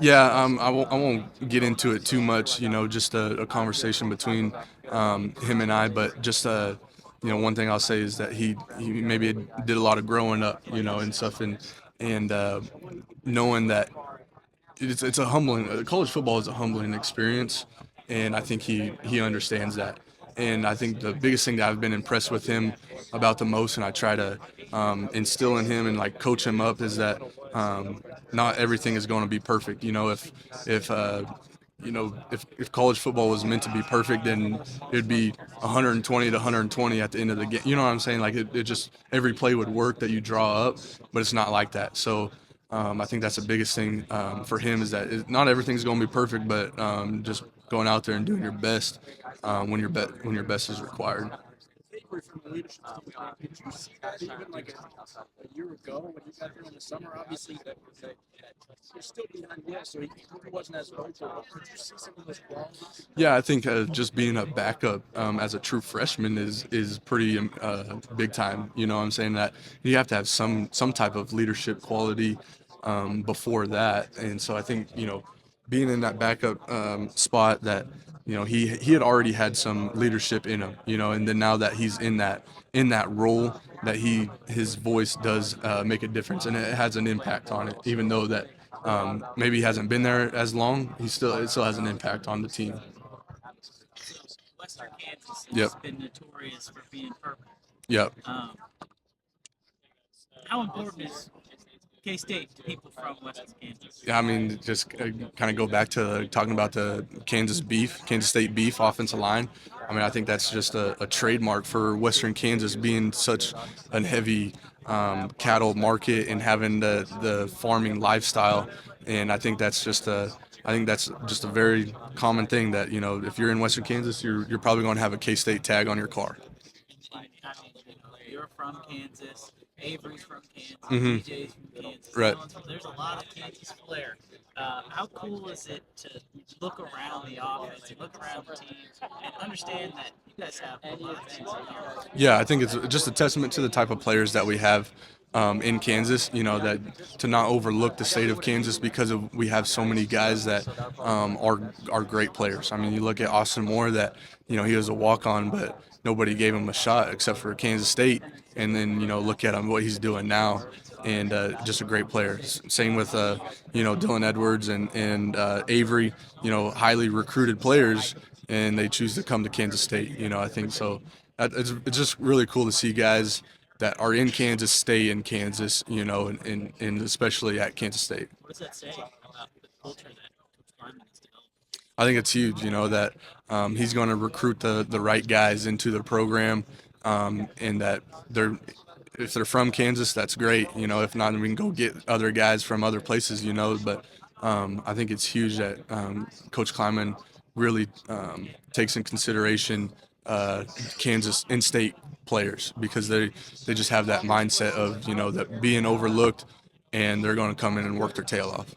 Yeah, I won't get into it too much. Just a conversation between him and I. But just one thing I'll say is that he maybe did a lot of growing up, and stuff, and knowing that it's a humbling. College football is a humbling experience, and I think he understands that. And I think the biggest thing that I've been impressed with him about the most, and I try to instill in him and like coach him up, is that not everything is going to be perfect. If if college football was meant to be perfect, then it'd be 120 to 120 at the end of the game. You know what I'm saying? Like it just every play would work that you draw up, but it's not like that. So I think that's the biggest thing for him is that not everything's going to be perfect, but just going out there and doing your best when your best is required. From the leadership standpoint, did you see that even like a year ago when you got there in the summer? Obviously, you're still behind Will, so he wasn't as vocal. But did you see some of those qualities? Yeah, I think just being a backup as a true freshman is pretty big time. I'm saying that you have to have some type of leadership quality before that, and so I think being in that backup spot that he had already had some leadership in him, and then now that he's in that role that his voice does make a difference and it has an impact on it, even though that maybe he hasn't been there as long, it still has an impact on the team. So Western Kansas Yep. has been notorious for being purple. Yep. Um, how important is K State to people from Western Kansas? Yeah, I mean, just kind of go back to talking about the Kansas State beef offensive line. I mean, I think that's just a trademark for Western Kansas being such an heavy cattle market and having the farming lifestyle. And I think that's just a very common thing that if you're in Western Kansas, you're probably going to have a K State tag on your car. I mean, you're from Kansas. Avery's from Kansas. Hmm. BJ's from Kansas. Right. There's a lot of Kansas flair. How cool is it to look around the offense, look around the team, and understand that you guys have a lot of things in common? Yeah, I think it's just a testament to the type of players that we have in Kansas. That to not overlook the state of Kansas because we have so many guys that are great players. I mean, you look at Austin Moore, that he was a walk on, but nobody gave him a shot except for Kansas State. And then look at him what he's doing now, and just a great player. Same with Dylan Edwards and Avery. Highly recruited players, and they choose to come to Kansas State. I think so. It's just really cool to see guys that are in Kansas stay in Kansas. And especially at Kansas State. What does that say about the culture that Coach Lyman has developed? I think it's huge, that he's going to recruit the right guys into the program, and that if they're from Kansas, that's great. If not, we can go get other guys from other places. But I think it's huge that Coach Kleiman really takes in consideration Kansas in-state players because they just have that mindset of that being overlooked, and they're going to come in and work their tail off.